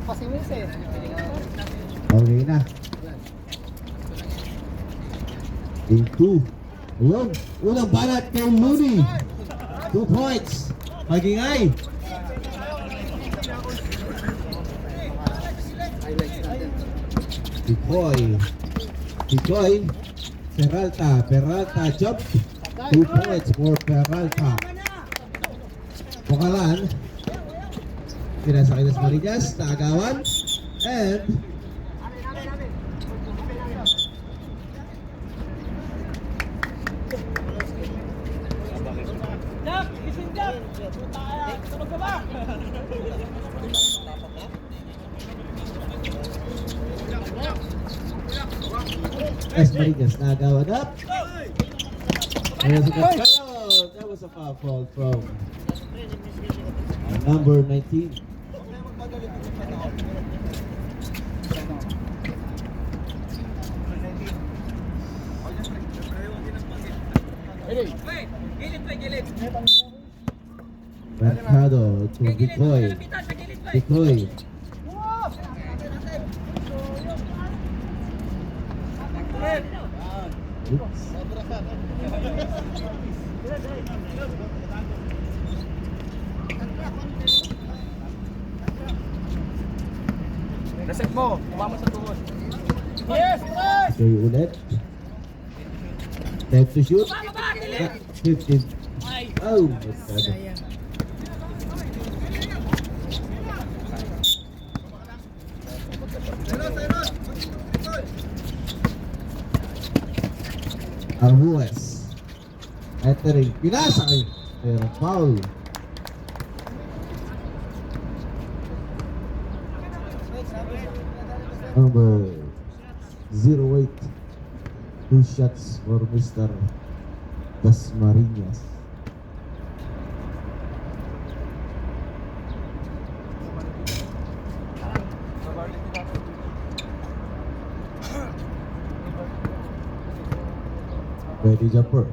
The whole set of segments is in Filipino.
Okay na. Game 2. Ayun. Unang banat kay Looney. 2 points. Magingay. Picoy. Peralta jump. 2 points for Peralta. Pukalan. Pinasa kay Marinas. Naagawan. And Marinas naagawan up. That was a foul from number 19. Mercado to Picoy. Oops. Reset mo, kuha mo sa tuhod. Yes! Okay, ulit. Time to shoot. 15. Oh, Mercado. Arbues. Entering. Pinasa kayo. Pero foul. Number 08. 2 shots for Mr. Dasmariñas. Pwede jumper.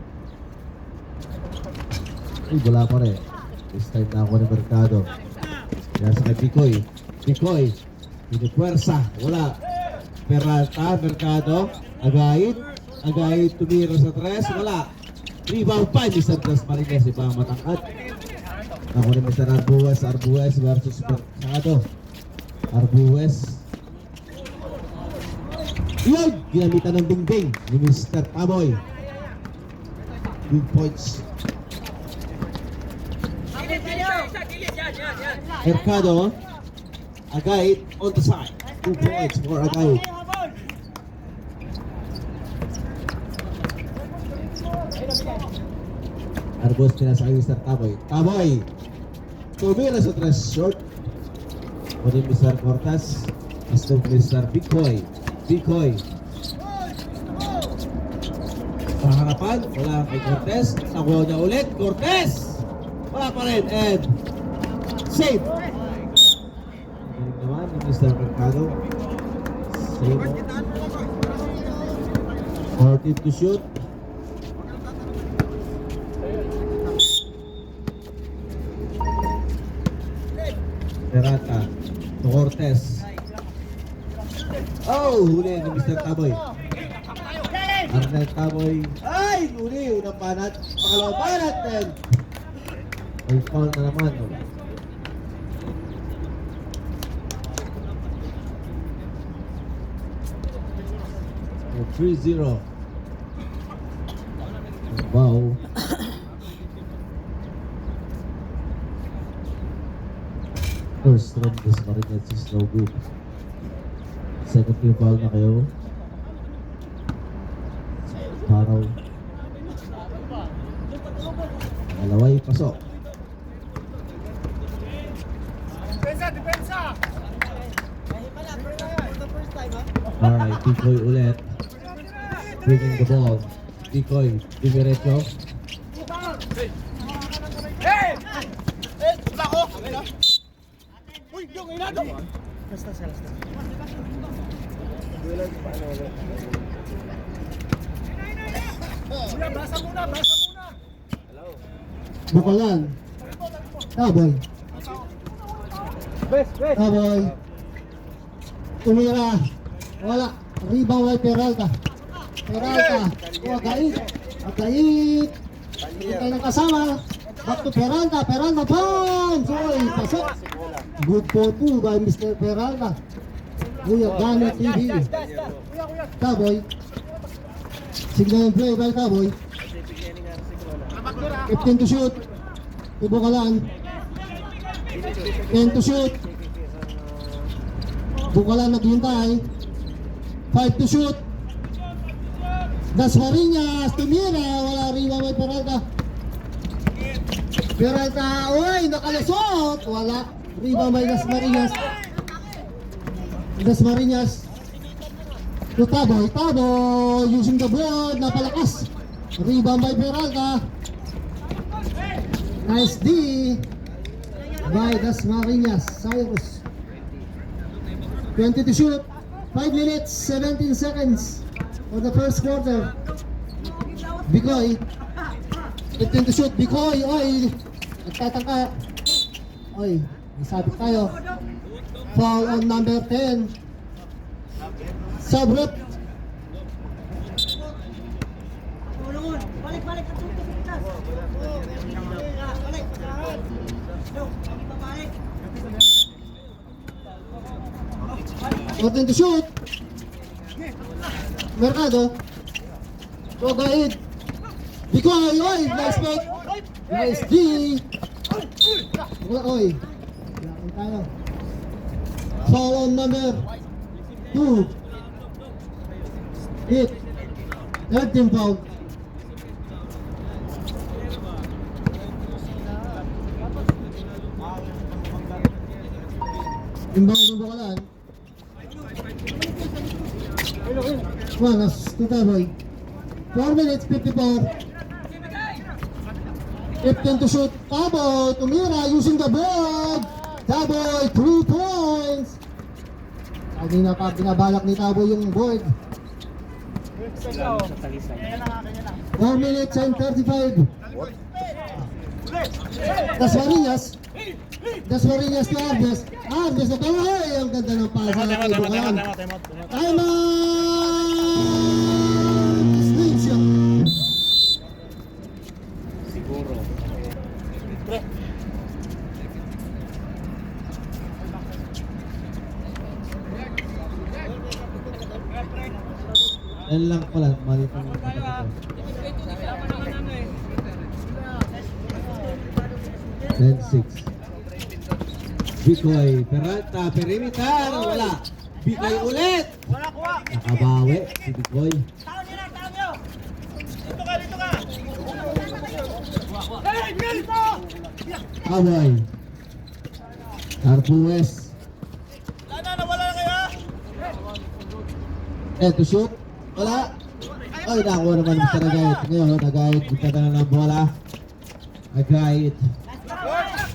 Ay, wala pa rin. This time na ako ng Mercado. Kaya sa kay Picoy. Pinipwersa. Wala. Peralta, Mercado. Agayit. Tumira sa tres. Wala. Rebound pa. Mr. Dasmariñas. Ibang matangkad. Ako ni Mr. Arbues versus Mercado. Arbues. Yun! Ginamitan ng bingbing ni Mr. Paboy. 2 points. Mercado. Agayit on the side. 2 points for Agayit. Arbos pinasa kay Mr. Taboy. Tumira sa tres short. Pwede Mr. Cortez. Gusto Mr. Picoy. Harapan, wala kay Cortez. Nakuha niya ulit. Cortez! Wala pa rin. And save. Galing naman ni Mr. Mercado. Save. 14 to shoot. Peralta to Cortez. Oh, huli ni Mr. Taboy. Arnel Taboy. Ay, huli. Unang panat. Pangalawang panat. And ay, foul na naman. 3-0. Wow. First round this Marinas is no good. Second team foul na kayo. Paraw. Alaway, pasok. Depensa! Alright, Picoy ulit. Bringing the ball. Picoy, Divirecho. Hey! Wala ko! Uy, yung inado! Lasta. Kuya, basa muna! Bukalan. Taboy. Best! Taboy. Tumira. Wala. Rebound ay Peralta. Peralta. Agait. Agait. Hintay ng kasama. Back to Peralta. Peralta punch. Oy, pasok. Good photo by Mr. Peralta. Kuya Gano TV. Taboy. Signal and play by Taboy. 15 to shoot. Bukalan. 10 to shoot. Bukalan naghintay. 5 to shoot. Dasmariñas, tumira. Wala rebound by Peralta. Peralta, oy, nakalusot. Wala. Rebound by Dasmariñas. Dasmariñas. To Taboy. Taboy using the board. Napalakas. Rebound by Peralta. Nice D by Dasmariñas. Cyrus. 20 to shoot. 5 minutes, 17 seconds for the first quarter. Bicoy. 15 to shoot. Bicoy. Oy. Nagtataka. Oy. Nasabit tayo. Foul on number 10. Sabrot. Balik ka tutok kita. Balik. Balik. 14 to shoot. Mercado. Togaid. Bicoy. Oy. Nice fake. Nice D. Wala. Oy. Lakan tayo. Foul on number 2. Hit. Third team foul. Inbound ng Bukalan. Manas to Taboy. 4 minutes, 54. 15 to shoot. Taboy, tumira using the board. Taboy, 3 points. Kanina pa binabalak ni Taboy yung board. 4 minutes and 35. Dasmariñas. Dasmariñas to Arnes. Arnes na tayo. Ay, ang ganda ng pasa. Time out! Sling shot. Yan lang pala, mali pang 10-6. Bicoy, Peralta, perimeter, wala. Bicoy ulit. Wala kuha. Nakabawi si Bicoy. Tao nyo. Dito ka. Hey, dito! Taboy. Arpues. Nawala na kayo. To shoot. Wala. Ay, nakuha naman Mr. Agayit. Ngayon, Agayit, bigtada na ng bola. Agayit.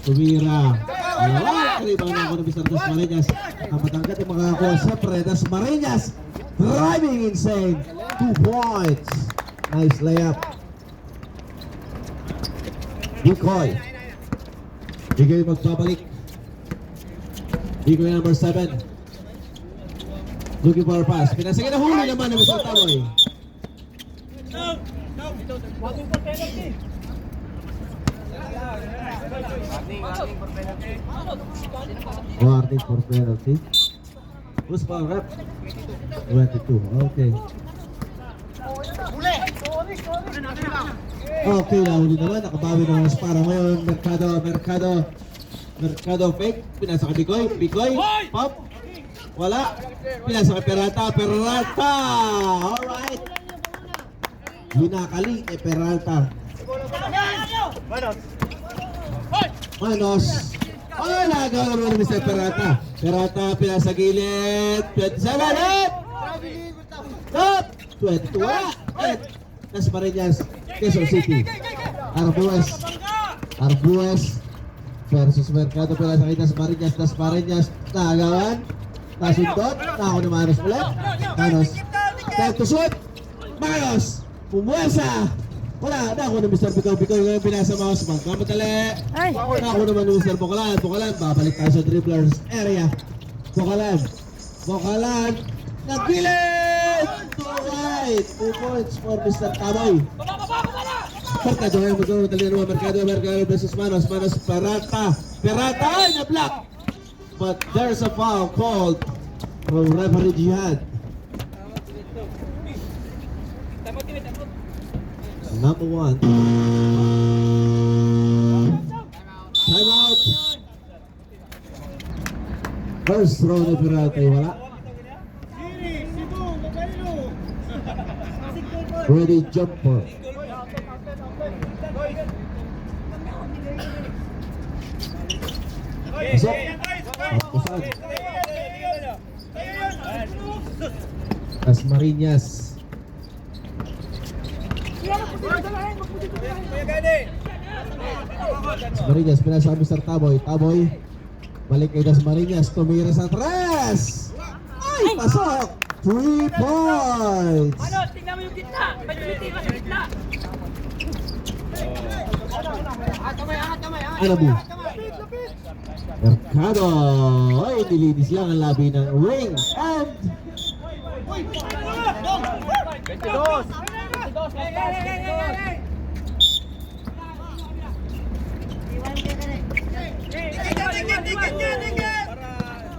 Tumira. Wala. Rebound na ako ng Mr. Dasmariñas. Ang matangkat yung makakakuha. Siyempre, Dasmariñas. Driving insane. 2 points. Nice layup. Bicoy. Bicoy magbabalik. Bicoy number 7. Looking for a pass. Pinasagin na huli naman ng Mr. Taboy. Warning for penalty. Who's foul rep? 22. Okay. Okay, nahuli naman. Nakabawi ng mas para ngayon. Mercado fake. Pinasa kay Bicoy. Bicoy. Pop. Wala. Pinasa kay Peralta. Alright. Binakali kay Peralta. Manos. Ay, nagawa naman ni Mr. Peralta. Peralta, pinasa gilid. 27, up! 22, wala! Dasmariñas, Quezon City. Arbues versus Mercado, pinasa kay Dasmariñas, nagawan. Nasundot, nako ni Manos ulit. Manos, time to shoot. Manos, pumuwesa. Wala, nako ni Mr. Bicoy ngayon pinasa mouse. Magkamatali. Nako naman ni Mr. Bukalan, babalik tayo sa dribblers area. Bukalan, Bocalan. Nagpilit! Alright! 2 points for Mr. Taboy. Mercado ngayon, magdadali naman. Mercado versus Manos. Manos, Peralta. Peralta! Ay, na-block! But there's a foul called from referee Jihad. Number 1. Time out. First throw ni Peralta ay wala. Ready jumper. Pasok. Pasan. Dasmariñas. Dasmariñas, pinasa kami Mr. Taboy. Taboy, balik kay Dasmariñas. Tumira sa tres. Ay, pasok. 3 points. Ano, tingnan mo yung gitna. May tumitira sa gitna. Ano po? Mercado. Ay, nilinis lang ang labi ng ring. And 22.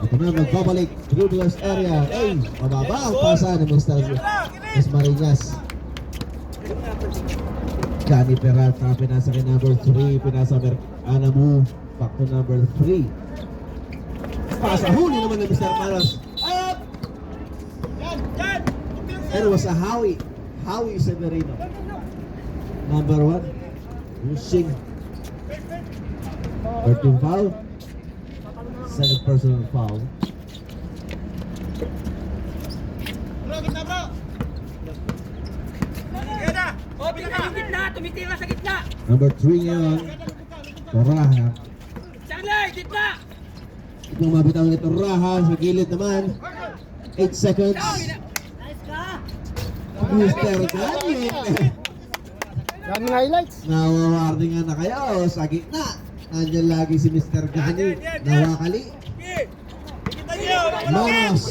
ito na, magbabalik. Dribblers area. Ay, mababa ang pasa ni Mr. Dasmariñas. Johnny Peralta, pinasa kay number 3. Pinasa Anamu. Back to number 3. Pasa, huli naman ni Mr. Manos. Up! And it was a Howie. Howie Severino. Number 1. Using. 13 foul. Second personal foul. O, tingnan yung gitna. Tumitira sa gitna. Number 3 ngayon. Toraha. Charlie, gitna. Itong mabitaw ni Toraha. Sa gilid naman. 8 seconds. Nice ka. Mr. Galit. Daming highlights. Nawawarningan na kayo sa gitna. Nandiyan lagi si Mr. Gani. Nawakali. Manos.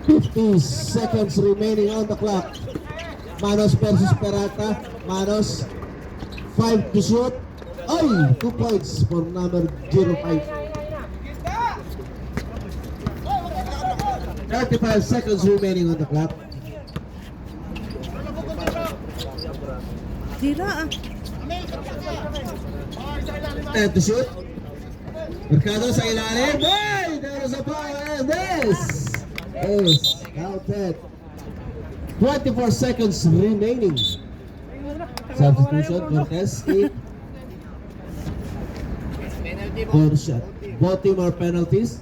50 seconds remaining on the clock. Manos versus Peralta. Manos. 5 to shoot. Ay! 2 points for number 05. 35 seconds remaining on the clock. Sira ah. 10 to shoot. Mercado sa ilalim. Boy! There's a foul and this is counted. 24 seconds remaining. Substitution, Cortez, 8. 4 shot. Both team are penalties.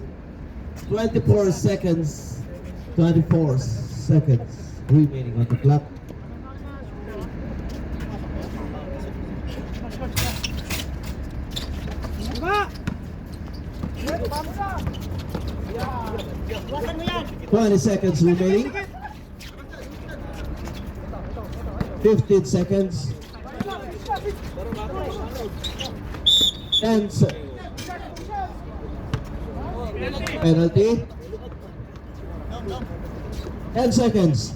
24 seconds. 24 seconds remaining on the clock. Buwasan mo yan. 20 seconds remaining. 15 seconds. 10 penalty. 10 seconds.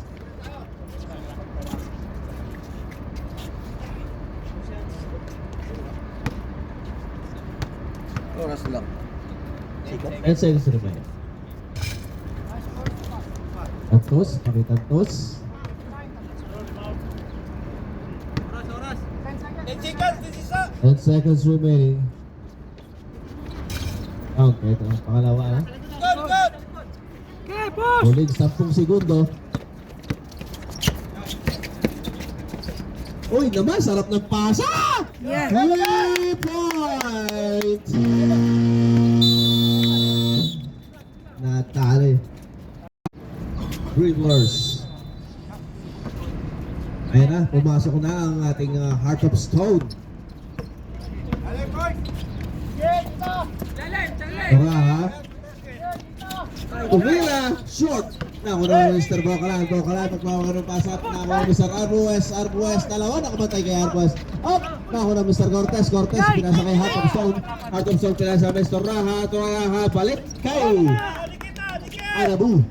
Oras lang. 10 seconds remaining. Tantos, pakitantos. 10 seconds, this is up. 10 seconds remaining. Okay, ito ang pangalawa na. Good, good. Okay, push. Huling 10 segundo. Uy, naman, sarap ng pasa! Yeah. 3 points! Natali. Dribblers. Ayan na, pumasok na ang ating Heart of Stone. Lalim, Charlie. Tara ha. Tumila, short. Nakuha na Mr. Bocalan. Bocalan, magpapakaroon ng pasat. Nakuha ni Mr. Arbues. Arbues, dalawa. Nakamatay kay Arbues. Up! Naku na Mr. Cortez. Cortez, pinasa kay Heart of Stone. Heart of Stone, pinasa Mr. Raha. Raha, balik kay Anabu.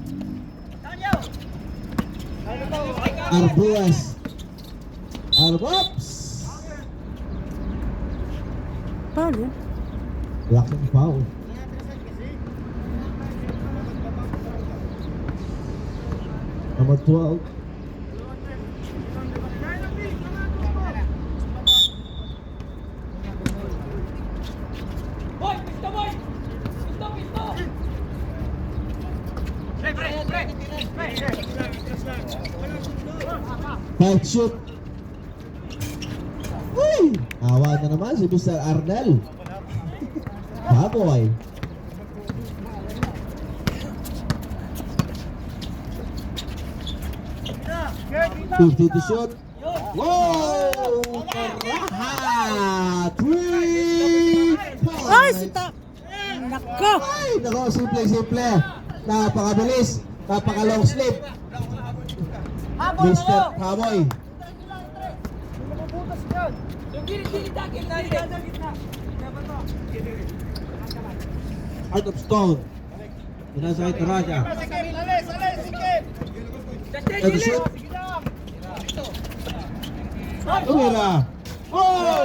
Arbuas. Arbops. Foul yan. Laking foul. Number 12. Boy, pisto boy! Pisto, pisto! Fight shoot. Uy! Awa na naman si Mr. Arnel. Baboy. Fifty to shoot. Wow! Taraha! 3 points! Ay, sita! Nako! Ay, nako, simple. Napakabilis. Napaka-long sleeve. Mr. Baboy. Out of Stone. Pinasa kay Taraja. Ito shoot. Tumira. Oh!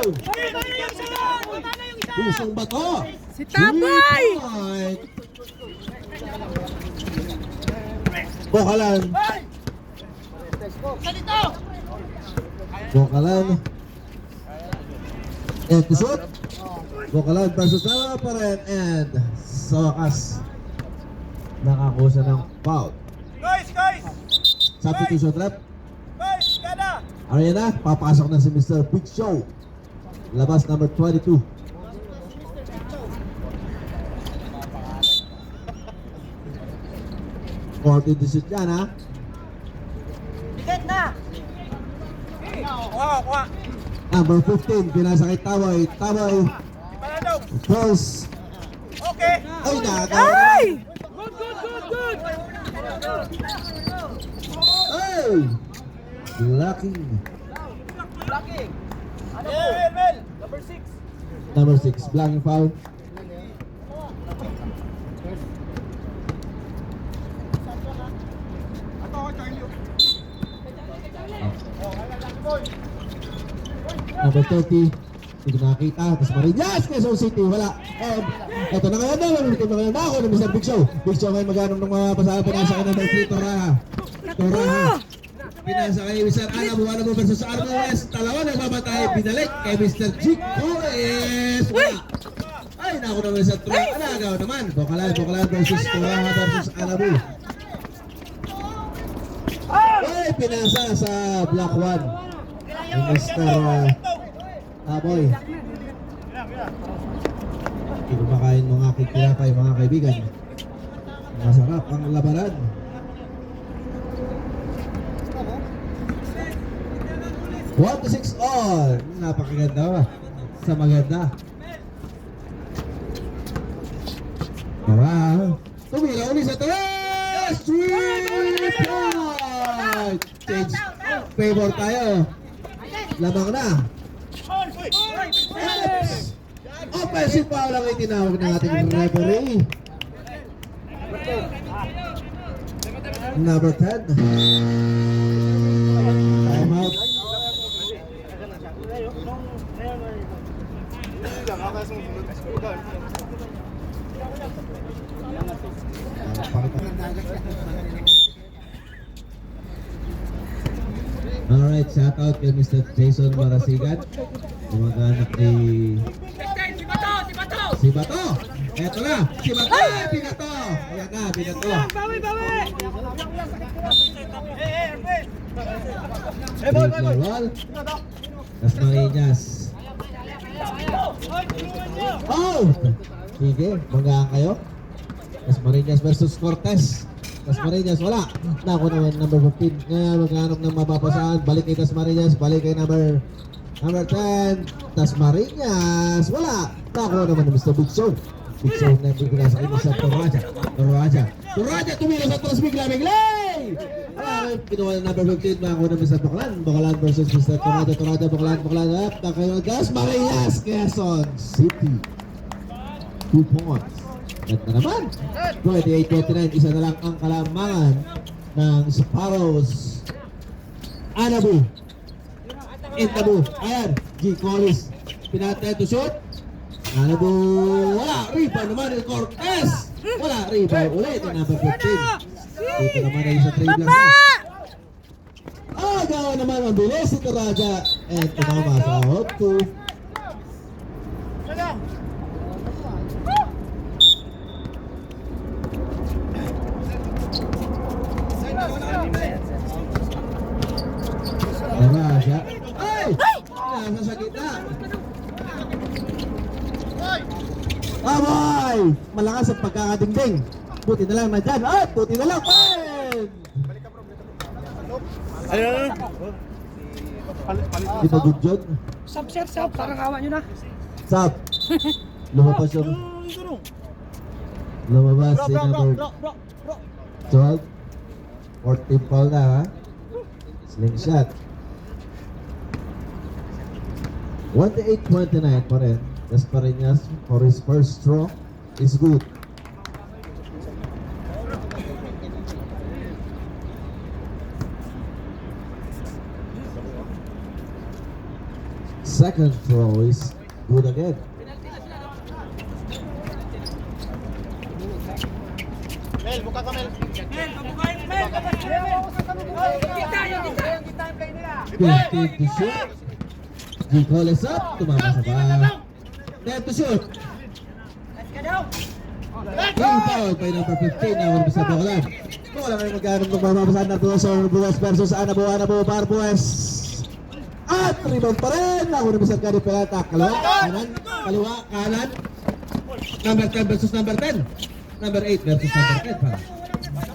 Pusong bato. Si Tabay! Bokalan. Bokalan. And to shoot. Bokalan versus Tara pa rin. And sa wakas, nakakusa ng foul. Guys! Substitution rep. Guys! Kada! Ayan na, papasok na si Mr. Big Show. Labas number 22. Fourteen to shoot yan, ha? Tiket na! Kuha! Number 15, pinasa kay Taboy. Taboy, Panalo! first. Okay! Ay, nakakawa na. Ay! Good! Ay! Blocking. Mel! Number 6, blocking foul. Number 30, hindi ko nakakita. Tapos Marinas, Quezon City, wala. And eto na ngayon na, mamimitin na ngayon na ako ng Mr. Big Show. Big Show ngayon mag-anong ng mga pasahan. Pinasa kay number 3, Toraha. Pinasa kay Mr. Anabu versus Armo West. Dalawa nagbabatay, binalik kay Mr. Chick Torres. Wala. Ay, naku naman sa Toraha. Alagaw naman. Bokalan versus Toraha versus Anabu. Ay, pinasa sa Black One. Yung Mr. Taboy. Hindi kumakain mga aking tinapay, mga kaibigan. Masarap ang labanan. One to 6 all. Napakaganda sa maganda. Tara. Tumira ulit sa taas. 3 point. Change favor tayo. Lamang na. Offensive foul ang itinawag ng ating referee. Number 10. Time out. Alright, shout out kay Mr. Jason Marasigan. Kumag-anak ni si Bato. Eto na, si Bato, Binato. Ayan na, Binato. Bawi! Straight na wall. Las Marinas. Oh! Sige, manggaan kayo. Las Marinas versus Cortez. Las Marinas, wala. Naku naman, number 15. Ngayon, maghanap ng mapapasahan. Balik kay Las Marinas. Balik kay number 10. Las Marinas, wala. Naku naman ng Mr. Big Show. Big Show na yung pinasa kay Mr. Toraja. Toraja tumira sa atras, bigla. Kinuha na number 15, makakuha na Mr. Baclan. Baclan versus Mr. Torado. Torado, Baclan, Baclan. Up, Gas Marias, Quezon City. 2 points. At na naman. 28-29, isa na lang ang kalamangan ng Sparrows. Anabu. Intabu. Ayan, G. Collis. Pinatay to shoot. Anabu. Wala. Rebound naman ni Cortez. Wala. Rebound ulit ang number 15. Dito naman ay sa 3 blocks na. Gawa naman ang bilis ito Raja. And tumama sa hot 2. Raja. Ay! Nasa sa gitna. Aboy! Malakas ang pagkakadingding. Buti na lang na dyan. Ay! Buti na lang. Pen! Di ba good job? Sub, sir, sub. Parang awa nyo na. Sab! Lumabas yung... Lumabas si number 12. 14 foul na ha. Slingshot. 1-8-29 pa rin. Desparinas for his first throw is good. Second throw is good again. Mel, buka ka Mel. Mel, bukain Mel. 15 to shoot. G. Collis up. Tumama sa ba. Net to shoot. King foul by number 15 na wala sa Baclan. Wala kayong magkano magbababasan na Buwas versus Anabu Barbues. At rebound pa rin. Ako na bisa Gary Pelata. Kaliwa, kanan, kaliwa, kanan. Number 10 versus number 10. Number 8 versus number 10 pa.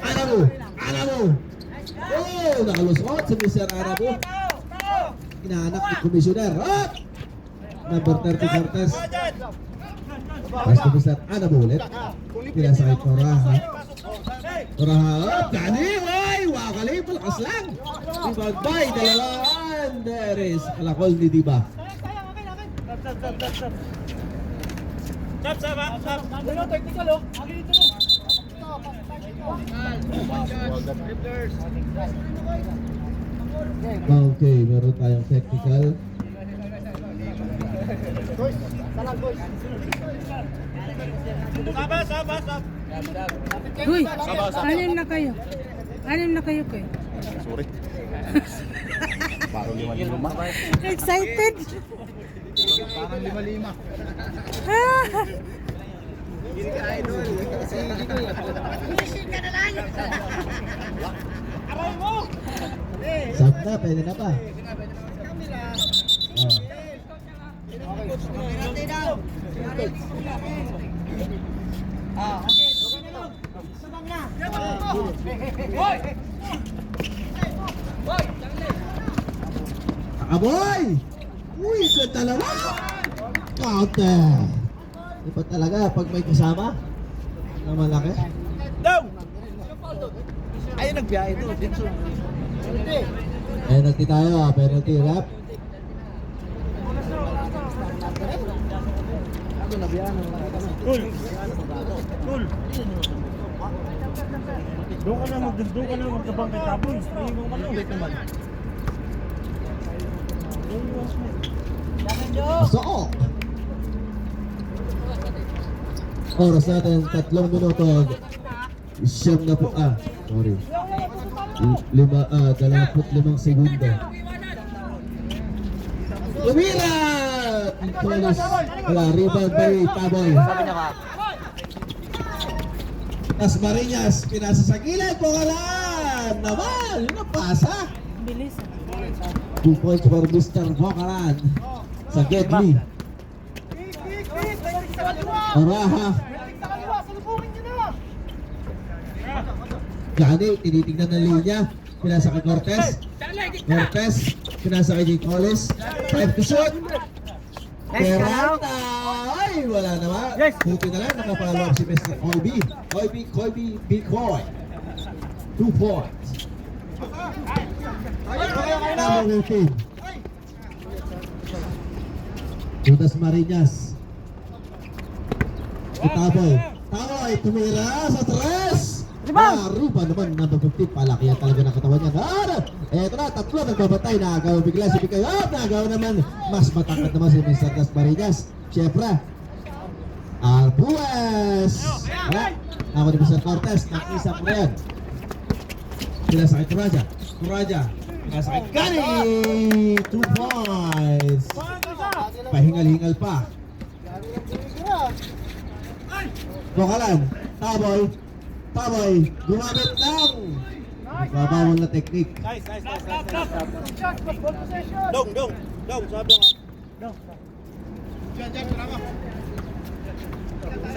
Anabu. Oh, nakalusot si Mr. Anabu. Inaanak ni Commissioner. At number 30 Cortez. Basta Mr. Anabu ulit. Pinasakay Toraha. Gani, way! Wakali, palakas lang. Rebound by dalawaan. There is alakol ni Diba. Sab. Technical oh. Okay, meron tayong technical. Sab. Uy, anim na kayo. Anim na kayo kayo. Sorry. Parang 5-5. Excited? Parang 5-5. Aray mo. Sab na, pwede na pa. Aboy! Uy, good dalawa! Counter! Iba talaga pag may kasama na malaki. Down. Ayun nagbiyahe to. Penalty tayo, penalty rap. Cool. Doon ka na magkabang kay Tapon. Ayun mo man ulit naman. Pasok! Oras natin, 3 minuto. Siyam na po, sorry. 25 segundo. Lumira! Nicolas, wala, rebound by Taboy. Las Marinas, pinasa sa gilid, Bocalan! Naman, yun ang pasa. Bilis. 2 points for Mr. Bocalan sa Gedli. Oraha. Gani, tinitignan ng linya. Pinasa kay Cortez. Pinasa kay J. Collis. 5 to shoot. Peralta. Ay, wala naman. Buti na lang, nakapalo up si Mr. Koibi. Koibi, Bikoy. 2 points. Number 18. Judas Marinas. Si Taboy. Taboy, tumira sa tres. Ruba naman, number 15. Palaki yan talaga ng katawan niya. Eto na, tatlo nagbabatay. Nakagawa bigla si Bigay. Nakagawa naman. Mas matangkad naman si Mr. Das Marinas. Siyempre. Arbues. Ako ni Mr. Cortez. Nakisa ko yan. Pinasakit Turaja. Turaja. Pinasakit Gani. 2 points. Pahingal-hingal pa. Bokalan. Taboy. Taboy. Gumamit lang. Babawal na teknik. Dong, sabi nga.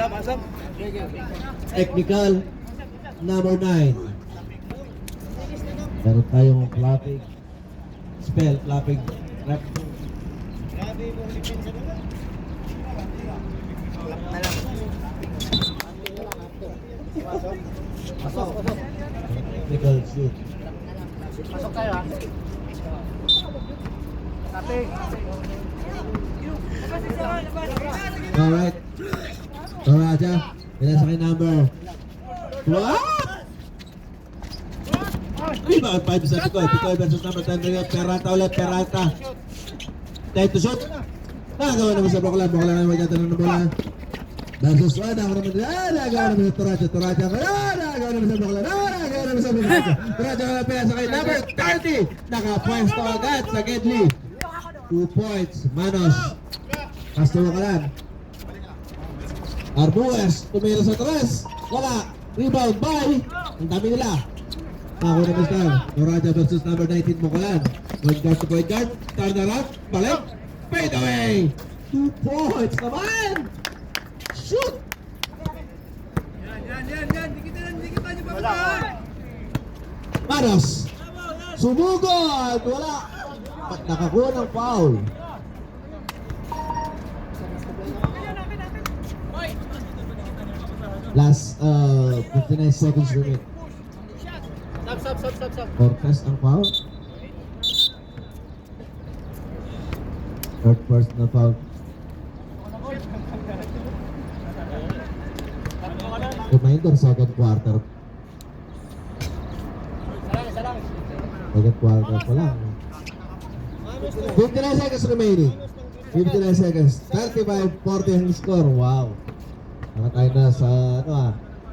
Asam. Technical. Number 9. Meron tayong clapping. Spell, clapping. Rep. Technical shoot. Pasok tayo ha. Alright. Toraja. Pinasakay number 12. Rebound 5 sa Picoy. Picoy versus number 10. Peralta ulit. Peralta. Time to shoot. Nagawa naman sa Boklan. Boklan naman magkatanon ng bola. Versus 1. Ako naman. Nagawa naman sa Toraja. Toraja. Nagawa naman sa Boklan. Nagawa naman sa Toraja. Toraja naman pinasakay number 30. Nakapwesto agad sa Gedli. 2 points. Manos. Pasto Boklan. Arbues. Tumira sa tres. Wala. Rebound by. Ang dami nila. Ako na Mr. Toraja versus number 19 Boklan. Point guard to point guard. Turn around. Balik. Fade away. 2 points naman. Shoot. Manos. Sumugod. Wala. Nakakuha ng foul. Last 59 seconds remaining. Stop. Cortez ang foul. Third personal foul. Reminder, second quarter. Second quarter pa lang. 59 seconds remaining. 59 seconds. 35-40 ang score. Wow. Nakatayo na sa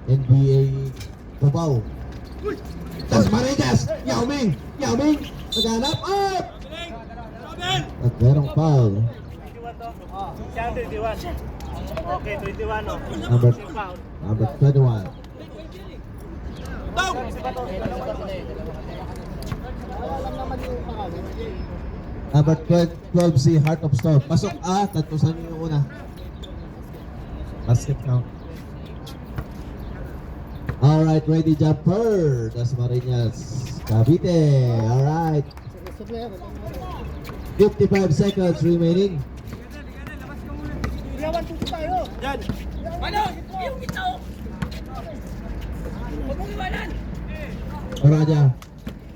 NBA Cubao. Das Marinas! Yao Ming! Naghanap up! At merong foul. Siya 21. Okay, 21 oh. Number 21. Number 12 si Heart of Storm. Pasok tatusan niyo yung una. Basket count. Alright, ready jumper. Das Marinas. Cavite. Alright. 55 seconds remaining. Yan. Toraja.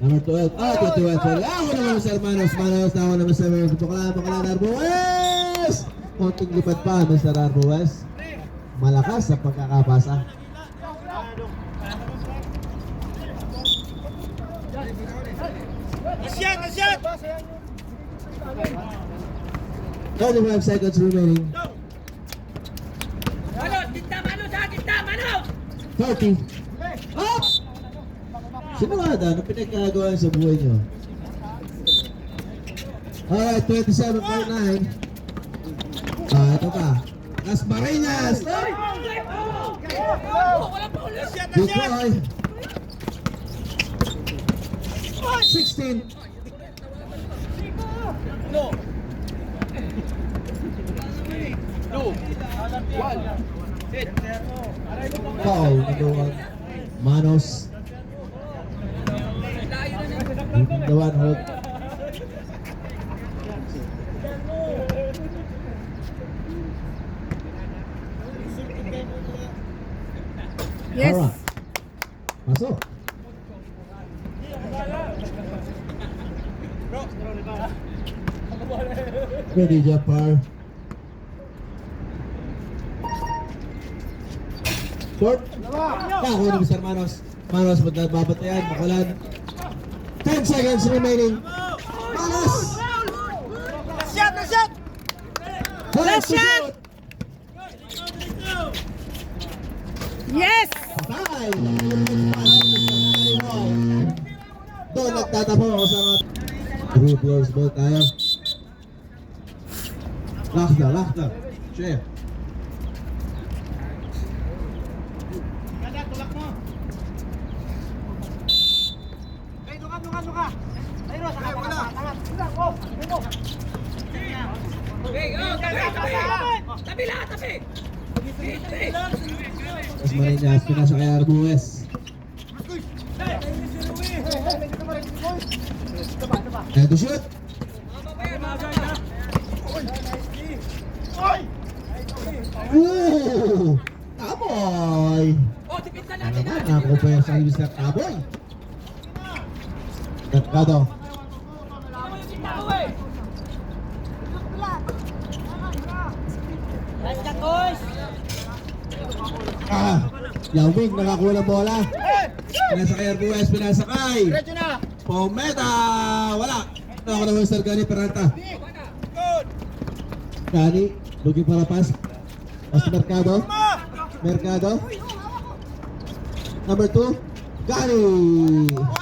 Number 12. 21. So, ako naman sa Manos. Ako naman sa Boklan. Arbues. Konting lipad pa, Mr. Arbues. Malakas sa pagkakapasa. Asyat! 35 seconds remaining. 30. Up! Sinurada, ano pinagkagawa sa buhay nyo? Alright, 27.9. Ito pa. Las Marinas! Decoy! 16. No. Foul, number 1. Manos. The one hold. Yes. Alright. Masuk. Ready, Japar. Short. Ako na Mr. Manos. Manos, babatayan, makulan. 10 seconds remaining. Manos! Last shot! Last shot! Yes! Patay! Doon nagtatapo ako sa mga dribblers ball tayo. Lakta. Share. Duka. Ayro, sakay mo na. Mas Marinas, pinasa kay Arbues. And to shoot. Ooh! Taboy! Ano ba? Nakuha sa Mr. Taboy. Mercado. Yao Ming nakakuha ng bola. Pinasa kay Arbues, pinasa kay Diretso na. Pometa! Wala! Nakakuha ng Mr. Gani Peralta. Gani, looking para pass. Pass to Mercado. Mercado. Number 2, Gani! Kuha.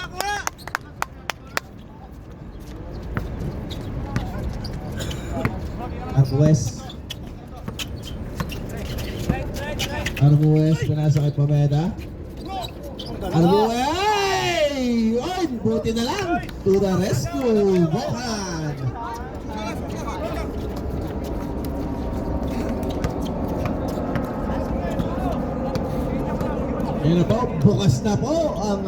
Arbues, pinasa kay Pomeda. Arbues! Oy, buti na lang. To the rescue. Bohan! Yan na po, bukas na po ang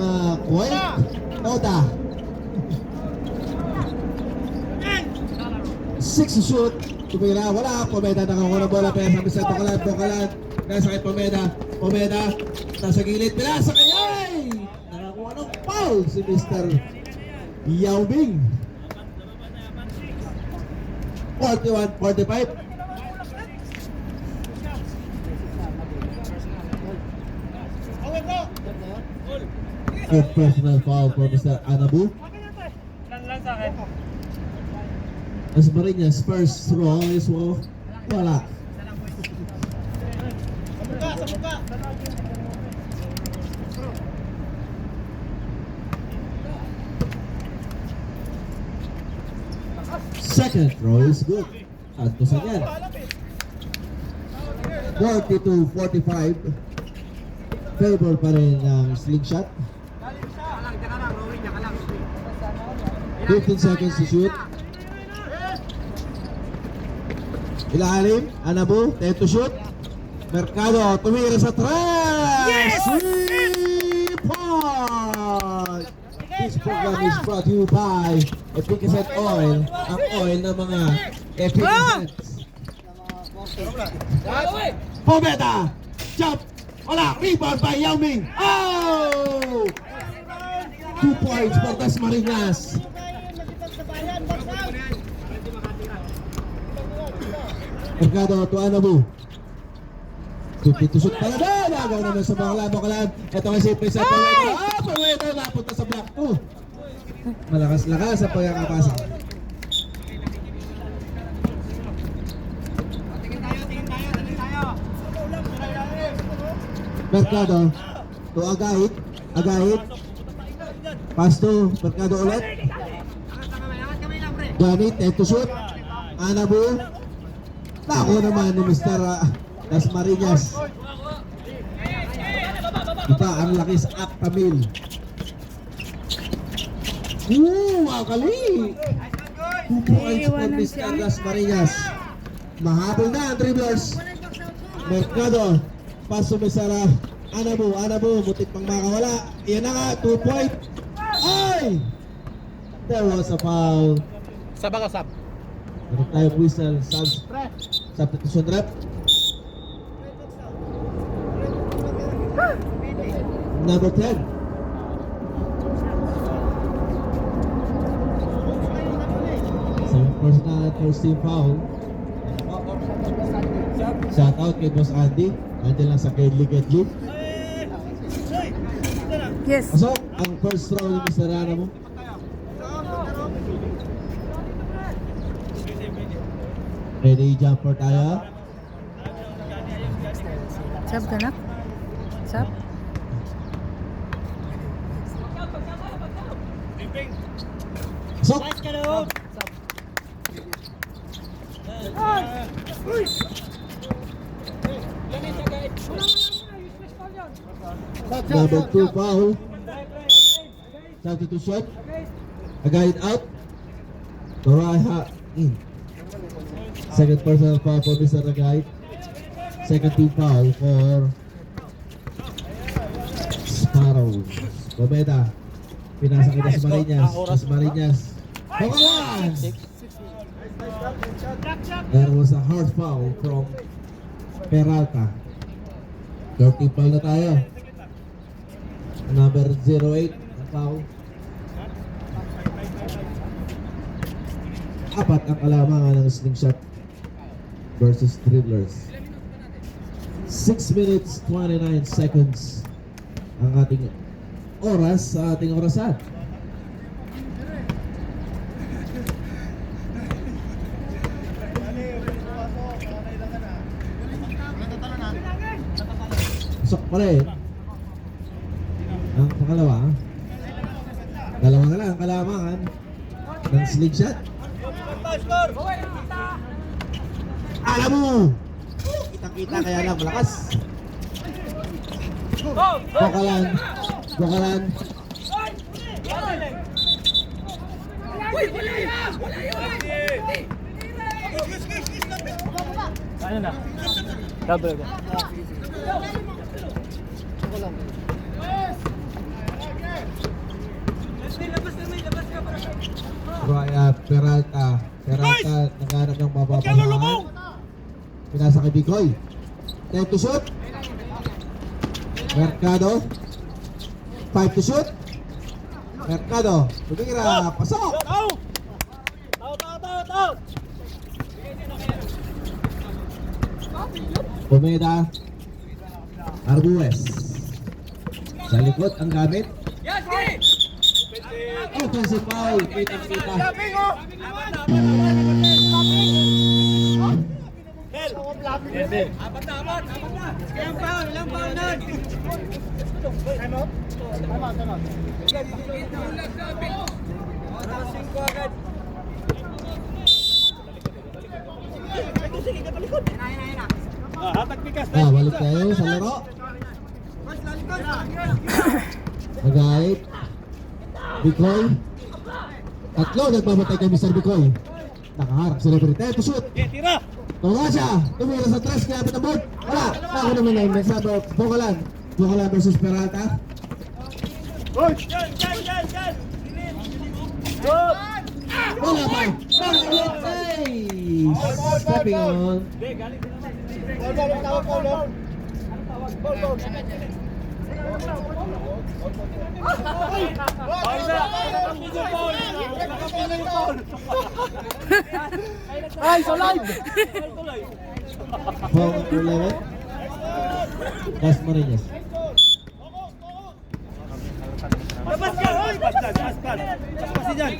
Kuwait. Nota. 6 to shoot. Tumira, wala. Pomeda nakakuha ng bola. Pero sabi sa Bokalan. Nasa kay Pomeda. Nasa gilid. Pinasa kay Ay! Nakakuha ng foul si Mr. Yao Ming. 41-45. Third personal foul for Mr. Anabu. As Marinas first throw is wala. Second throw is good. Antos again. 42-45. Favor pa rin ang slingshot. 15 seconds to shoot. Ilalim, Anabu, 10 to shoot. Mercado, tumira sa 3! Yes! 3 point! This program is brought to you by Efficacent Oil, ang oil ng mga Efficacents. Pometa! Jump! Wala! Rebound by Yao Ming! Oh! 2 points for Das Marinas. Mercado to Anabu. 50 to shoot para doon. Agaw naman sa Bokalan. Ito kasi Presa Pometa. Pometa napunta sa block 2. Malakas-lakas ang pagkakapasok. Mercado to Agahit. Pass to Mercado ulit. Ganit, 10 to shoot. Anabu. Nako naman ni Mr. Das Marinas. Iba ang laki sa Actamil. Akali! 2 points for Mr. Das Marinas. Mahabol na ang dribblers. Mercado. Paso Mr. Anabu, mutik pang makawala. Yan na nga, 2 point. Ay! There was a foul. Sab ako, sab. Ano tayo whistle? Substitution rep. Number 10. first team foul. Shout out kay Boss Andy. Andiyan lang sa Kedli. Yes. Pasok ang first throw ni Mr. Rana mo. Ready jumper tayo. Sab ka na? Sab? Pasok! Number 2 foul. Something to shot. Agayit out. Toraiha in. Second personal foul for Mr. Agayit. Second team foul for Sparrows. Cometa. Pinasa kita sa Marinas. Pangalan! There was a hard foul from Peralta. 30 foul na tayo. Number 08 ang foul. Apat ang kalamangan ng slingshot versus dribblers. 6 minutes 29 seconds ang ating oras sa ating orasan. Pasok pa rin. Ang pangalawa. Dalawa na lang ang kalamangan ng slingshot. Alam mo! Kitang-kita kaya lang malakas. Bokalan. Ano na? Double ka. Peralta naghanap ng mababalaan. Pinasa kay Bicoy. Time to shoot. Mercado. 5 to shoot. Mercado. Tumira. Pasok. Cometa. Arguez. Sa likod ang gamit. Offensive foul. Kita-kita. Balik tayo sa laro. Magait. Bicoy. Tatlo nagbabatay kay Mr. Bicoy. Nakaharap sa referee. Tayo to shoot. Tunga siya. Tumira sa tres. Kaya ang board. Wala. Ako naman na yung sabi. Bokalan versus Peralta. Wala pa. Stepping on. Ay, so live! Foul number 11. Las Marinas. Labas ka! Oy! Aspan! Kasi dyan!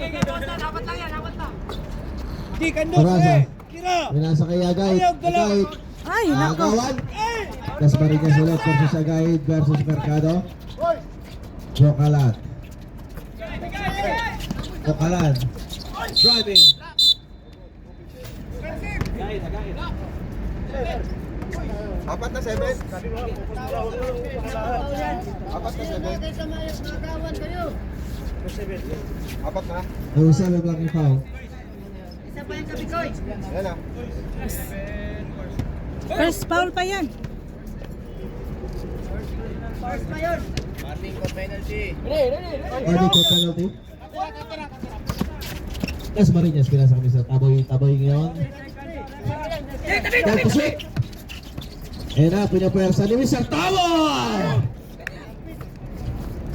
Di, kandok Tarasa. Tira! Pinasa kay Agayit. Agayit. Ay, nako. Agawan. Las Marinas ulit versus Agayit versus Mercado. Bokalan. Driving. Apat na 7. Apat na. Number 7 blocking foul. Yan na. First foul pa yan. Martin ko penalty. Early court penalty. Las Marinas pinasa kami sa taboy ngayon. Time to shoot. And up, pinapwersa ni Mr. Taboy!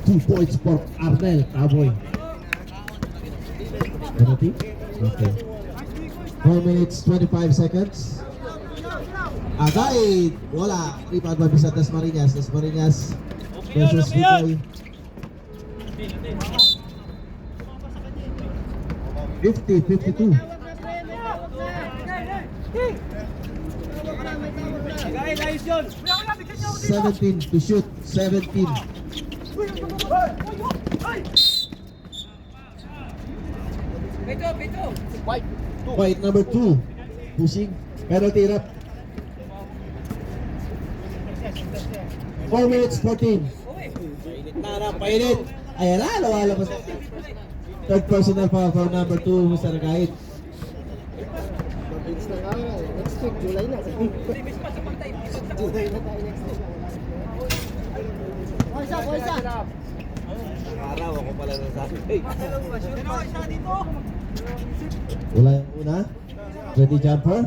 2 points for Arnel Taboy. Penalty? Okay. 4 minutes 25 seconds. Agay! Wala. Rebound by Bisa Dasmariñas. Dasmariñas versus Picoy. 50-52. 17 to shoot. 17. White number 2. Pushing. Penalty rep. 4 minutes 14. Painit. Ayan na, lumalabas. Third personal foul for number 2, Mr. Agayit. Mabilis na nga. Next week, July na. July na tayo next week. Boysa. Araw ako pala nasabi. Wala yung una. Ready jumper.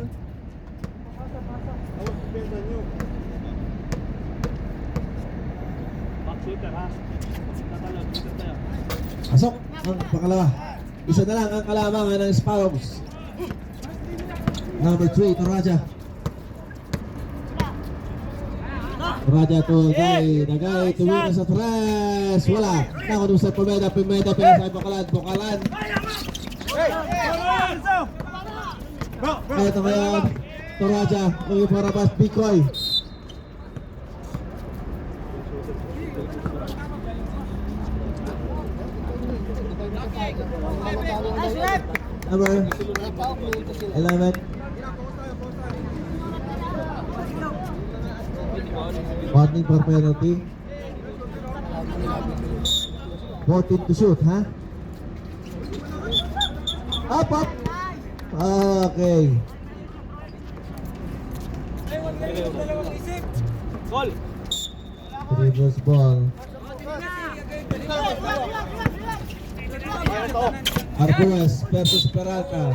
Pasok ang pangalawa. Isa na lang ang kalamangan ng Sparrows. Number 3, Toraja. Toraja to Dagay tuwin na sa tres. Wala. Nakon sa Pumeda, pinasay Bukalan. Ito ngayon, Toraja, lagi para bas Picoy. Number 11. Warning for penalty. 14 to shoot, ha? Up. Okay. Goal! Reverse ball. Arguez versus Peralta.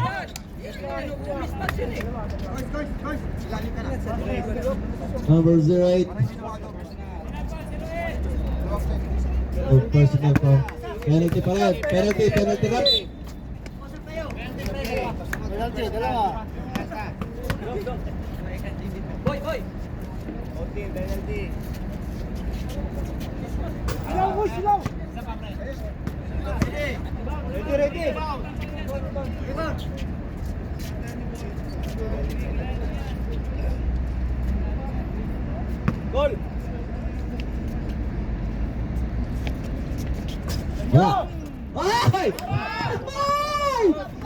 Number 08. Oh, personal foul. Penalty pa rin. Penalty rep. Penalty, dalawa. Boy! Penalty. Silaw! Ready! Goal! Wala. Ay!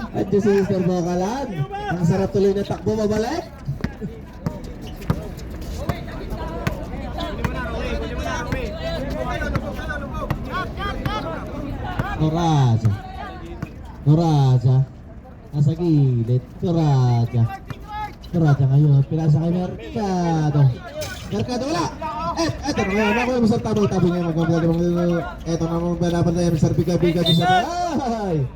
Andiyan si Mr. Bukalan. Ang sarap tuloy na takbo, mabalik. Toraja. Nasa gilid. Toraja ngayon. Pinasa kay Mercado. Wala. Eto na ngayon. Ako yung masarap tabi ngayon. Eto na mga balaban na yan. Mr. Picoy. Ay!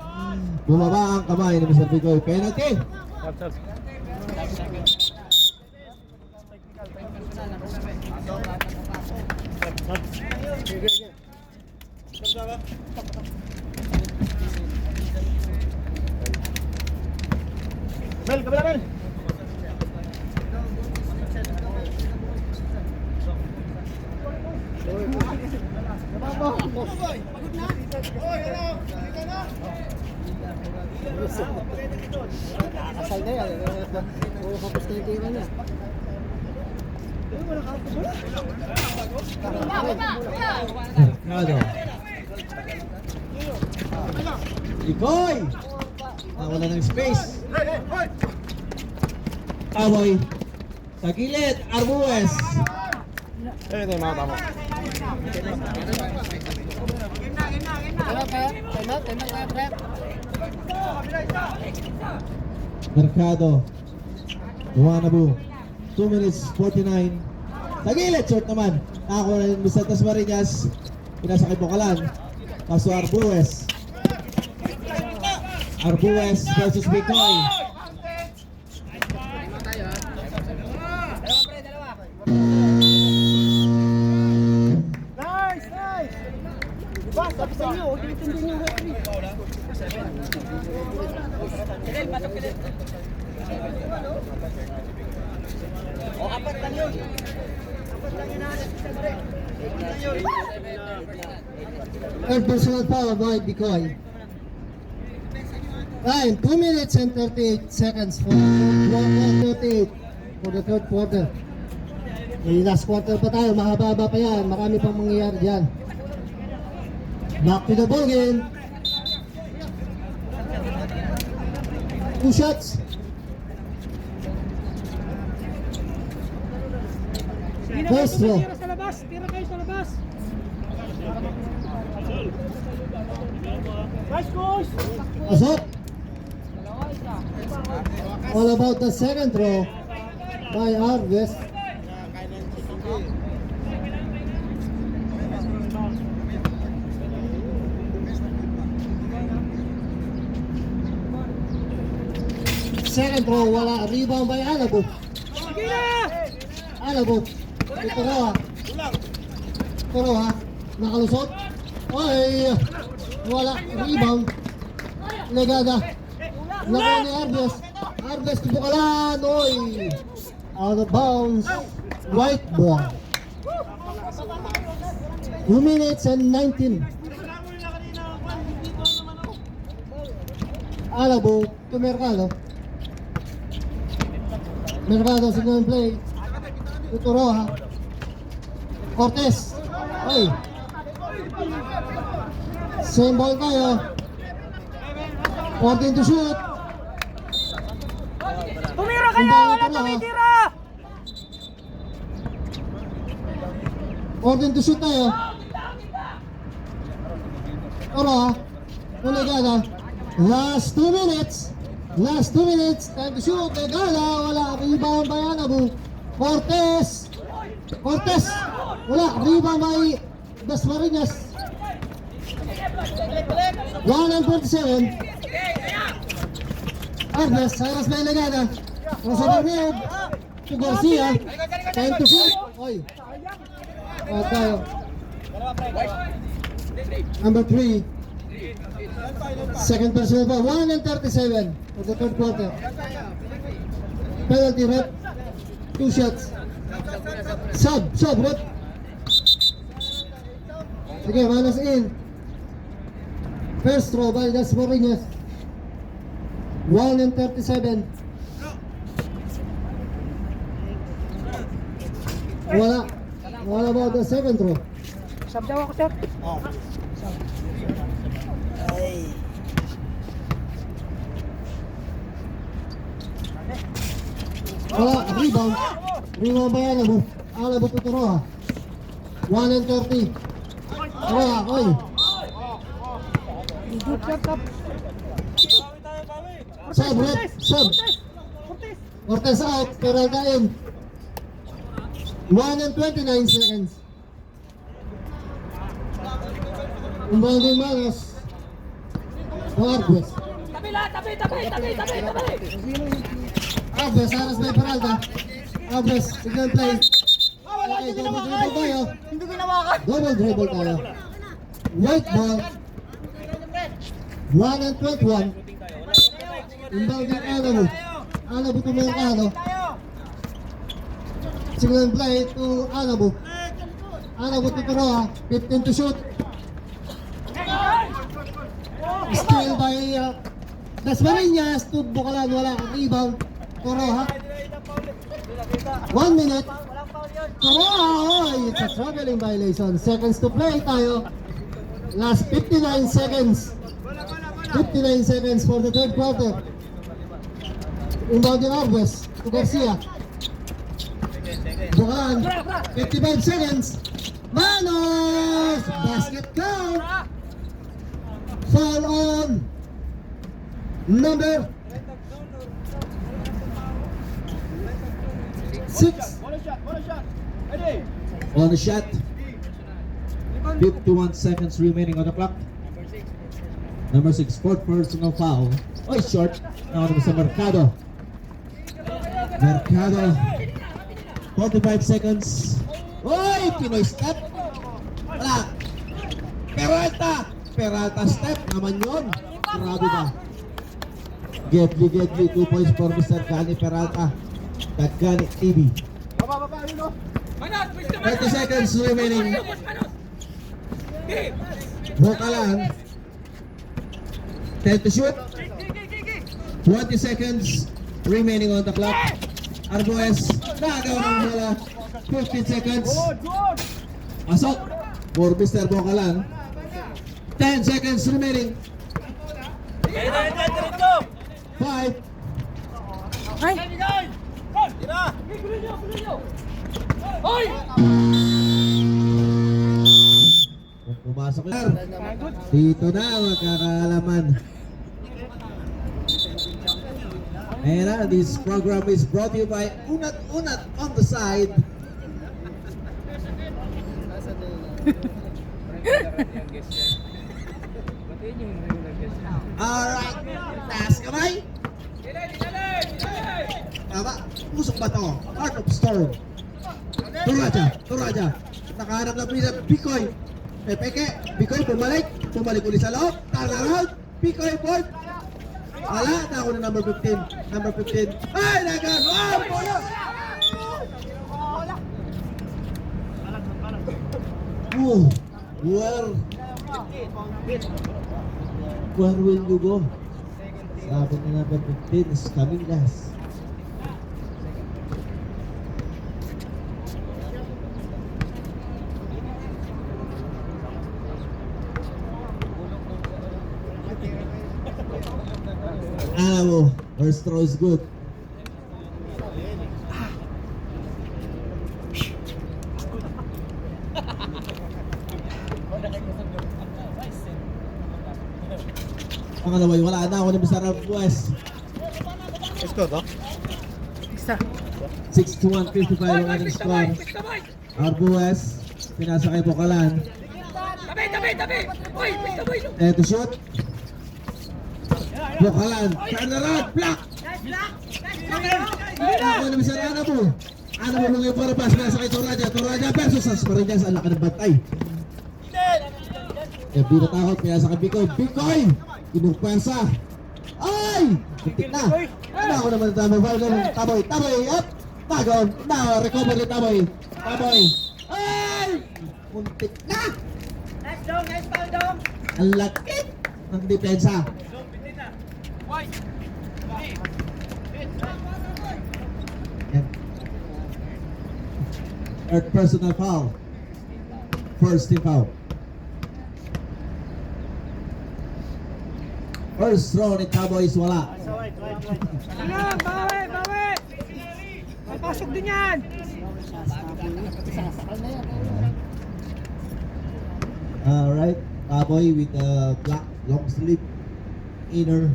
Bumaba ang kamay ni Mr. Picoy. Penalty. Mel, kabila Mel! Kasal na yan. Kapos na yung tira niya. Mercado. Picoy! Wala ng space. Aboy. Sa gilid, Arguez. Ito yung mga tama. Mercado. Juanabu. 2 minutes 49. Sa gilid, short naman. Ako na yung Mr. Dasmariñas. Pinasa kay Bukalan. Paso Arguez. Arguez versus Picoy. Nice! Diba, sabi sa inyo, huwag yung intindihin yung referee. O, apat lang yun. Apat lang yun natin. Third personal foul by Bicoy. Time, 2 minutes and 38 seconds for the third quarter. May last quarter pa tayo, mahaba-haba pa yan, marami pang mangyayari dyan. Back to the ball game. 2 shots. First throw. Tira sa labas, tira kayo sa labas. Nice coach! Pasok. All about the second throw by Arves. Second throw, wala. Rebound by Alabot. Sige na! Alabot. Ito ha. Ito ha. Nakalusot. Ay! Wala. Rebound. Legada. Laka ni Arves. Arves Bukalan. Oy! Out of bounds. White ball. 2 minutes and 19. Alabo to Mercado. Mercado signal play. Tuturo ha. Cortez. Oy. Same ball tayo. 14 to shoot. Tumira kayo! Wala tumitira! 14 to shoot tayo. Turo ha. Uligada. Last 2 minutes. Last 2 minutes. Time to shoot. Legala. Wala. Rebound by Anabu. Cortez. Cortez. Wala. Rebound by Dasmariñas. 147. Arnes. Cyrus by Legada. Nasa Bernier. To Garcia. Time to shoot. Oy. Tayo. Number 3. Second personal foul, 1 and 37 for the third quarter. Penalty rep, 2 shots. Sub rep. Sige, manas in. First throw by Das Moriñas. 1 and 37. Wala about the second throw. Sab daw ako, sir. Wala, rebound. Rebound ba yan? Alabo tuturo ha. 1 and 30. Wala, oy. Good shot up. Sub, rep, sub. Cortez out, Peralta in. 1 and 29 seconds. Umbanding Manos. Arves. Arves, Aras by Peralta. Arves, signal play. Okay, double dribble tayo. Hindi ginawa ka. Double dribble tayo. White ball. 1 and 21. Umbanding Alamo. Alamo to Mercado. Signal play to Alamo. Alamo to Toroa. 15 to shoot. Steal by Dasmariñas to Bukalan. Wala. Rebound. Toroa. 1 minute. Toroa. Oh, it's a traveling violation. Seconds to play tayo. Last 59 seconds. 59 seconds for the third quarter. Inbound yung Arves to Garcia. Bukalan. 55 seconds. Manos! Basket count. Foul on number 6. On the shot. 51 seconds remaining on the clock. Number 6, fourth personal foul. Oh, short. Now naman sa Mercado. Mercado. 45 seconds. Oy! Pinoy step. Wala. Peralta step naman yun. Grabe ba? Gedli, 2 points for Mr. Gani Peralta. Gani TV. 30 seconds remaining. Bocalan. 10 to shoot. 20 seconds remaining on the clock. Arbues, nagawa ng bola. 15 seconds. Pasok for Mr. Bocalan. 10 seconds remaining. 5. Ay, Kung pumasok na, dito na magkakaalaman. And this program is brought to you by Unat Unat on the side. Alright, taas kamay. Tama, pusok ba to? Art of Storm. Turaja. Nakaharap na pinag Bikoy. Peke, Bikoy bumalik ulit sa loob. Turn around, Bikoy board. Wala, na ako na number 15. Ay, nagagawa! Bola! Oh, where will you go? Sabi na number 15 is coming last. Alam mo, first throw is good. Pangalawa, wala na ako ni Mr. Arbues. Let's go, to. isa. 6-1, 55 ang ating score. Arbues, pinasa kay Bocalan. Eto shoot. Bocalan, turn around, block! Ako na Mr. Anabo. Anabo mo ngayon para pass, pinasa kay Turaja versus Asparillas, ang laki ng bantay. Di natakot, pinasa kay Bikoy! Inugpensa! Ay! Kuntik na! Ano ako naman Taboy, up! Tagon! Recover ni Taboy! Ay! Kuntik na! Nice down. Ang lakit ng depensa! Third personal foul. First team foul. First throw ni Cowboys wala. Bawi! Papasok din yan! Alright, Cowboy with the black long sleeve inner.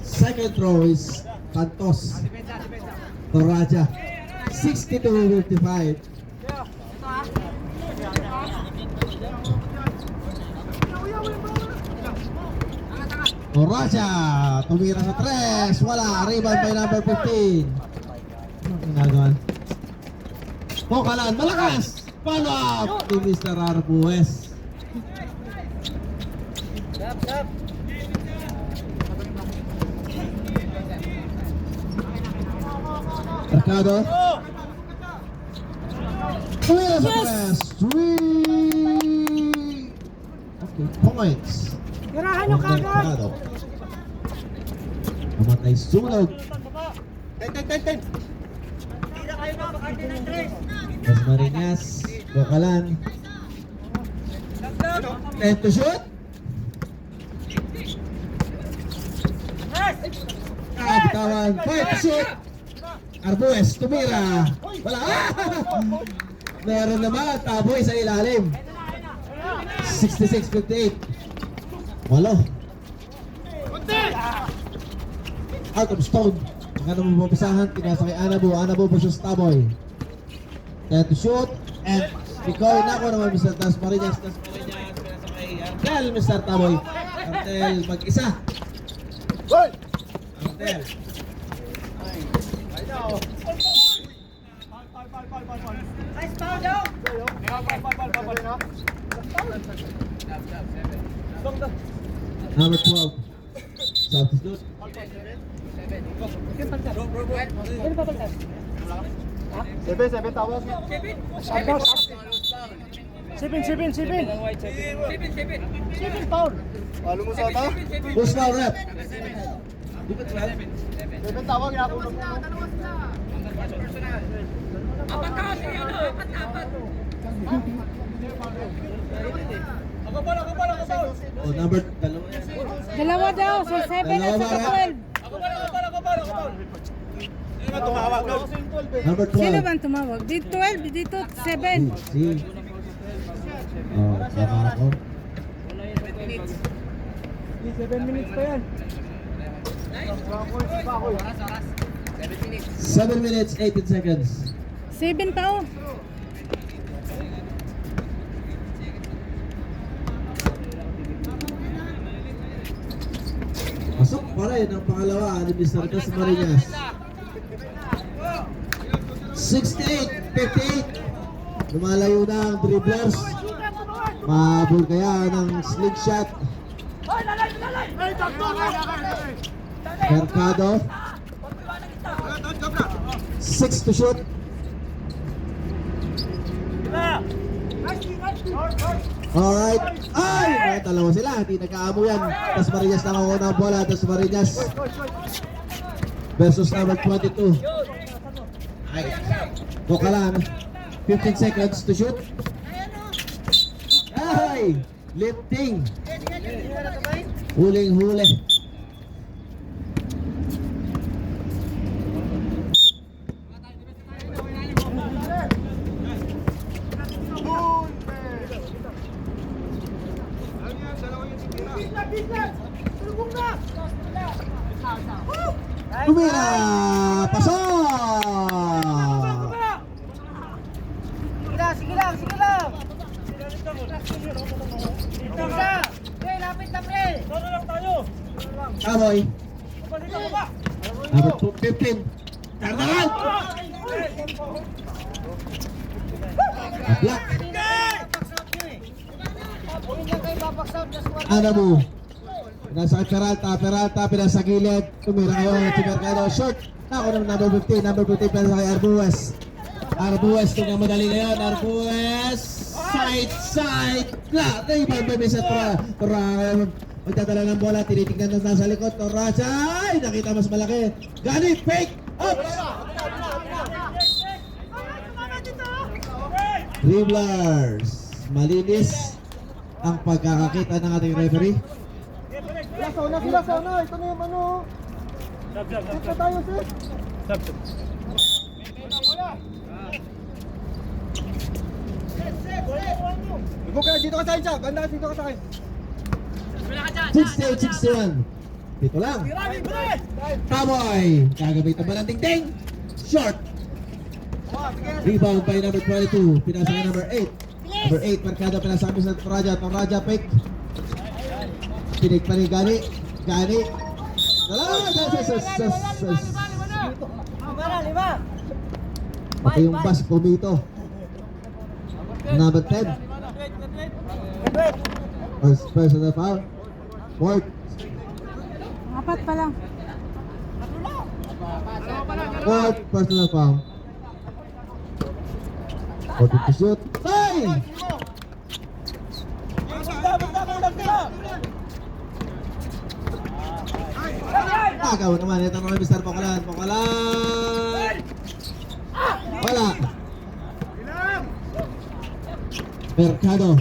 Second throw is Santos. Toraja. 62-55. Toraja, tumira sa 3, wala, rebound by number 15. Anong ginagawa? Bocalan, malakas! Follow up ni Mr. Arbues. Mercado. Tumira sa 3. Okay, points. Tirahan nyo kagad! Mercado. Namatay sunog. 10. Tira kayo na, bakante ng 3. Dasmariñas, Bocalan. 10 to shoot. Bitawan, 5 to shoot. Arbues, tumira. Wala. Meron naman, Taboy sa ilalim. 66-58. Walo. Out of stone. Ang ano mo mapisahan, pinasa kay Anabo versus Taboy. 10 to shoot. And Bikoy na ako naman Mr. Dasmariñas. Pinasa kay Artel, Mr. Taboy. Artel mag-isa. Artel. Nice foul down. Number 12. substitute. Seven tawag. Seven foul. Ano mo sa ata? Who's foul, ref? Seven tawag ya ako. Oh, number dalawa. Dalawa daw, si 7 at saka 12. Number Sino 12. bang tumawag? Dito 12, dito 7. Si. Oh, tama ako. 7 minutes pa yan. 7 minutes, 18 seconds. 7 pa oh. Pasok pa rin ang pangalawa ni Mr. Dasmariñas. 68-58. Lumalayo na ang dribblers. Mahabol kaya ng slingshot. Mercado. 6 to shoot. Alright. Ay! Dalawa sila. Hindi nagkaamo yan. Dasmariñas na ako ng bola. Dasmariñas versus number 22. Ay. Bukalan. 15 seconds to shoot. Ay! Lifting. Huling-huli. Tumira! Pasok! Sige lang. Isa. Pre, lapit na pre. Kamoy. Number 15. Tardalan! Ablak. Ano mo? Nasa kay Peralta, pinasa gilid. Tumira kayo, si Mercado, short. Ako ng number 15, pinasa kay Arbues. Arbues, kung ang madali ngayon, Arbues, side, rebound by Mesa Torra, magdadala ng bola, tinitingnan na nasa likod, Torracha, ay, nakita mas malaki, Gani, fake, oops! Dribblers, malinis ang pagkakakita ng ating referee. Sauna. Ito na yung ano. Dito tayo, sis. Ibo ka, dito ka sa akin siya. Ganda, dito ka sa akin. 68-61. Dito lang. Kamoy. Gagamitan ba ng dingding? Short. Rebound by number 22. Pinasa kay number 8. Number 8, Mercado. Pinasa kami sa Raja. Pick. Pinig pa ni Gani. Pati yung bus pumito. Number 10. First personal foul. Fourth. Apat pa lang. Fourth personal foul. 40 to shoot. Ay! Agaw naman. Ito naman Mr. Pokalan. Wala. Mercado.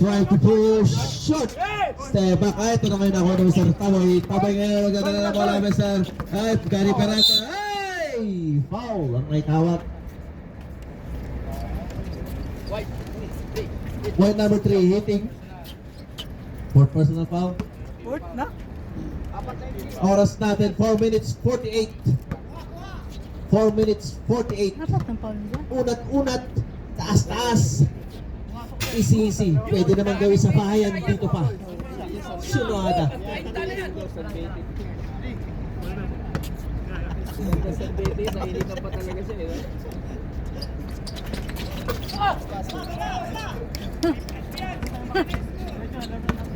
Trying to push. Shot. Step back. Ay, ito naman ako ng Mr. Taboy ngayon. Magdadala na bola Mr. Ay, Gary Peralta. Ay! Foul. Ang may tawag. Point number 3. Hitting. Fourth personal foul. Oras natin 4 minutes 48. 4 minutes 48. Apat ng paul niya. Unat-unat, taas-taas. Easy. Pwede naman gawin sa bahayan dito pa. Sunada.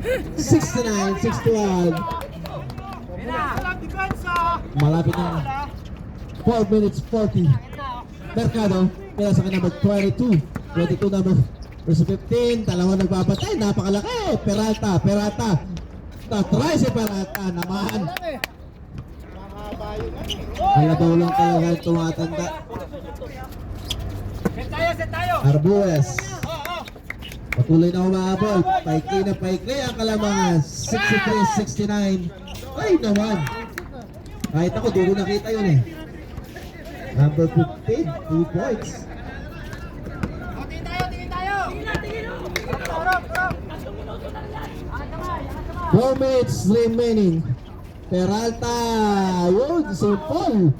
69-61. Malapit na. 4 minutes 40. Mercado, kaya sa akin number 22. 22 number versus 15. Dalawa nagpapatay. Napakalaki. Peralta. Tatry si Peralta naman. Halabaw lang talaga ang tumatanda. Set tayo! Arbues. Patuloy na umaabot. Paikli ang kalamangan. 63-69. Ay naman. Kahit ako, di ko nakita yun eh. Number 15, 2 points. Tingin tayo! 4 minutes remaining. Peralta. Yun, simple.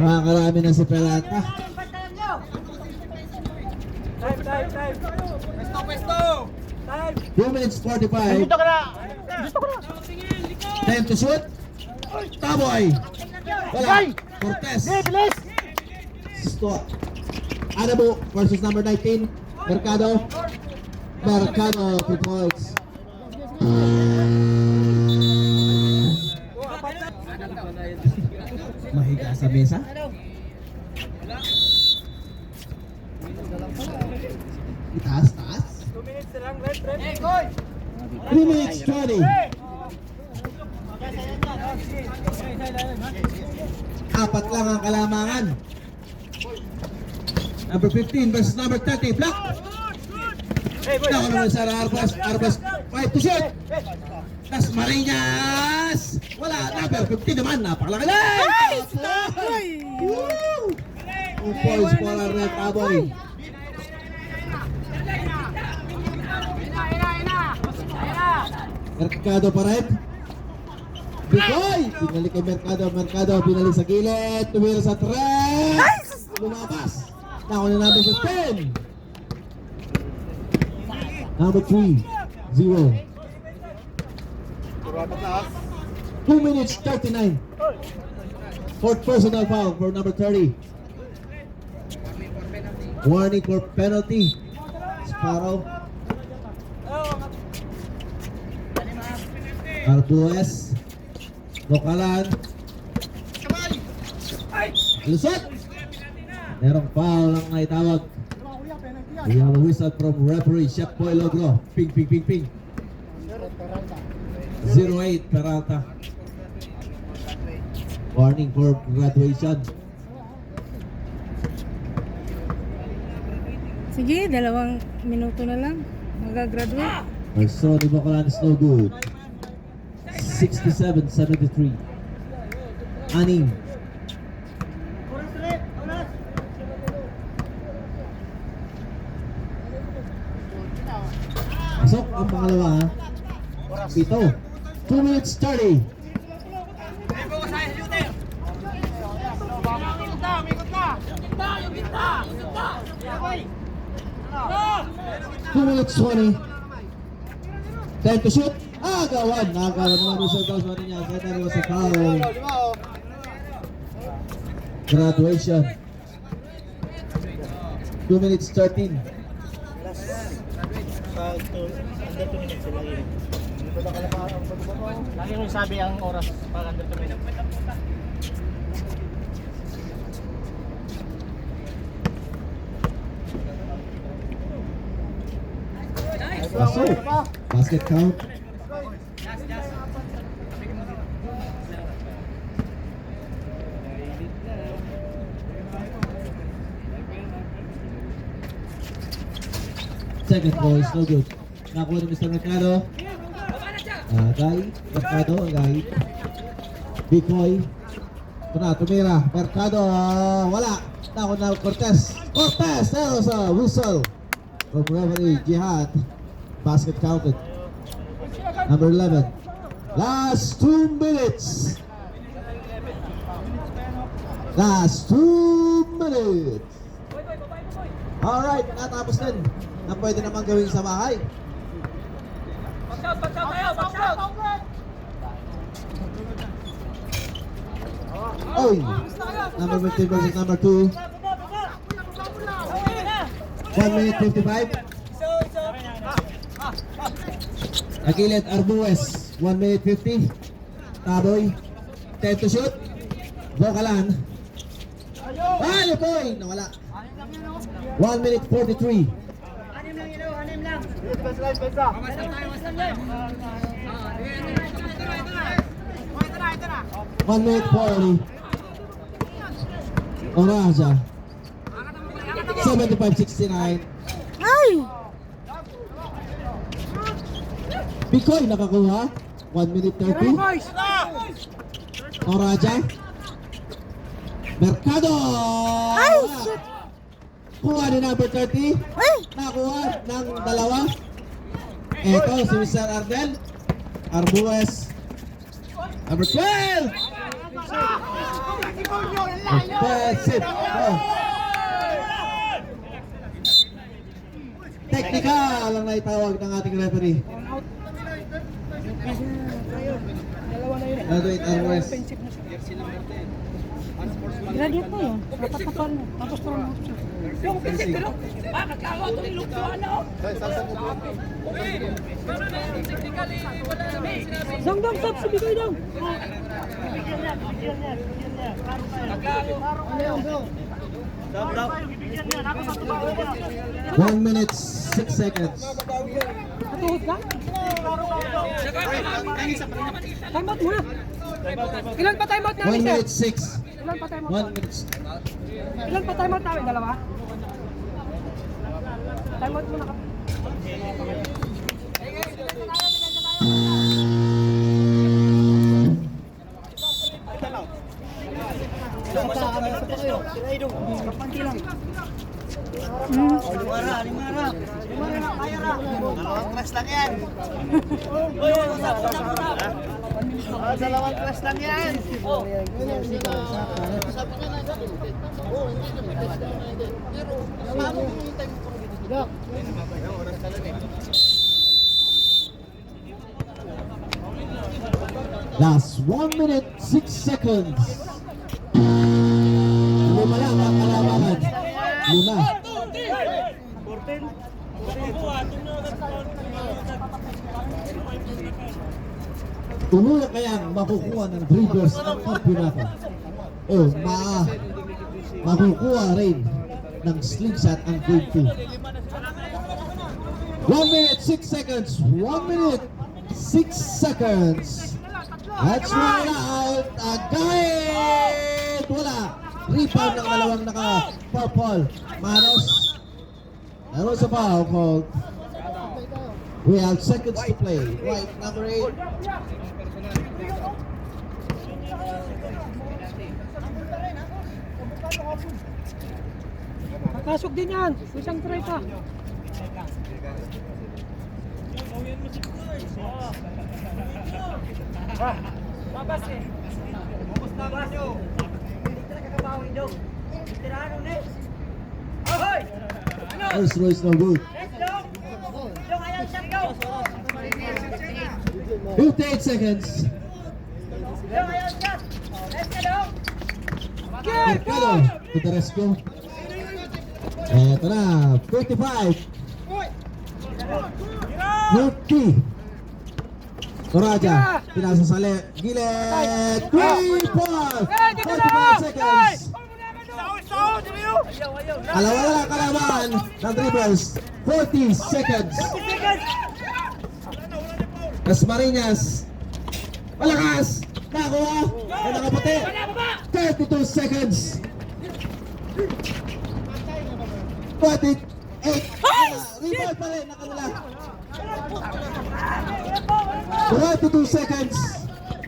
Makakarami na si Peralta. Time! Pwesto! 2 minutes 45. Dito ka na. 10 to shoot. Taboy. Wala. Cortez. Bilis. Stop. Adamo versus number 19. Mercado. 2 points. Mahiga sa mesa. Taas. 2 minutes na lang, rep. 3 minutes 20. Apat lang ang kalamangan. Number 15 versus number 30. Block. Naku naman sa Arbas. 5 to shoot. Tas Marinas. Wala. Number 15 naman. Napakalaki lang. Ay! Woo! 2 points for our Red Taboy. Mercado pa rin. Bikoy! Binalik kay Mercado. Binalik sa gilid. Tumira sa 3. Lumabas. Naku na number 15. Number 3. 0. 2 minutes 39. Fourth personal foul for number 30. Warning for penalty. Sparrow. Arbues. Lokalan. Lusot. Merong foul lang na itawag. We have a whistle from referee Chef Boy Logro. Ping. 08 Peralta. Warning for graduation. Sige, 2 minuto na lang. Magagraduate. Our Sonny Bocalan is no good. 67-73. Aning. Pasok ang pangalawa ha. Ito. 2 minutes 30. Yung gitna! 2 minutes 20. 10 to shoot. Agawan. Nagawan naman Rizal Gosman niya. Kaya naman sa foul. Graduation. 2 minutes 13. Lagi mo sabi ang oras para under 2 minutes. Pasok. Basket count. Second ball is no good. Nakuha ni Mr. Mercado. Mercado. Bikoy. Ito na, tumira. Mercado. Wala. Nakuha na Cortez. There was a whistle from referee Jihad. Basket counted. Number 11. Last 2 minutes. Alright, natapos din. Na pwede naman gawin sa bahay. Back out! Oy! Number 15 versus number 2. 1 minute 55. Agilid Arbues, 1 minute 50. Taboy, 10 to shoot. Bocalan. Ah, Lukoy! Nawala. 1 minute 43. 1 minute 40. Oraja. 75-69. Ay! Picoy nakakuha. 1 minute 30. Oraja. Mercado! Ay, shit! Kuha ni number 30. Ay! Nakuha ng dalawa. Ito si Mr. Ardel. Arbues. Number 12. Offensive. Oh. Technical ang naitawag ng ating referee. Graduate Arbues. Graduate na yun. Dapat na pala. Tapos pa lang. Dong, stop. Sabigay dong. 1 minute 6 seconds. Matuhod ka? Time out muna. Ilan pa time out 1 namin, sir? minute 6. Ilan pa time out 1 namin? minute. Ilan pa time out namin? Dalawa? Time out muna ka. Kapanti lang. Dalawang class lang yan. Dalawang class lang yan. Last 1 minute 6 seconds. Lima lang ang kalamangan. Lima. Tumulo kayang makukuha ng dribblers ang kampyonato. O makukuha rin ng slingshot ang grade 2. 1 minute 6 seconds. 1 minute 6 seconds. Let's run out. Agad! Wala. Rebound ng dalawang naka-purple. Manos. Meron sa foul called. We have seconds to play. Right, number 8. Nakasok din yan. Isang try pa. Babas eh. Bubos na ba nyo? Hindi ka nakakabawi daw. Tirano na eh. Ahoy! Ano? First row is no good. Let's go! Yung ayaw siya go! 58 seconds. Yung ayaw siya! Let's go! Mercado to the rescue. Eto na, 55. 50. Toraja, pinasa sa gilid. 3-4. 45 seconds. Alawa-ala kalaban ng dribbles. 40 seconds. Dasmariñas. Malakas. Nakuha. Ay nakaputi. 32 seconds. 28. Rebound pa rin. Nakanula. 22 seconds.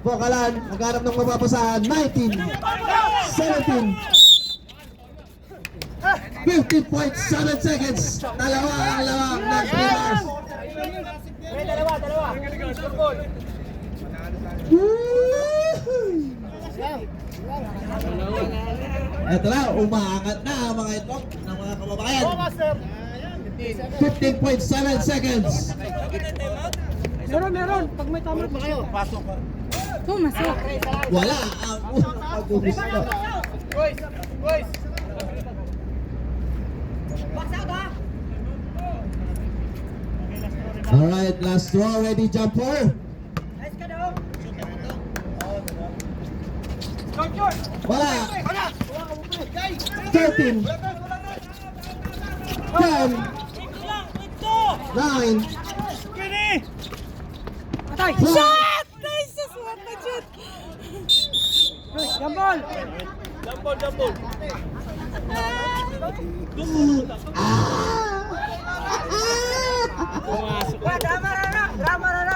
Bocalan, naghanap ng mapapasahan. 19, 17, 15.7 seconds. Dalawa ang lawang ng Dreamers. Dalawa. Ito na, umaangat na ang mga ito ng mga kababayan. 15.7 seconds. Meron. Pag may tama pa kayo. Pasok. Masok. Wala ang unang pag-gusto. Boys! Box out ha! Alright. side, last throw, ready jumper. Nice ka daw. George! Wala. Wala! 13, 10, Lang! 9, Patay! Shot! Jesus, what the shot? Jambol! Wala, drama na na! Drama na na!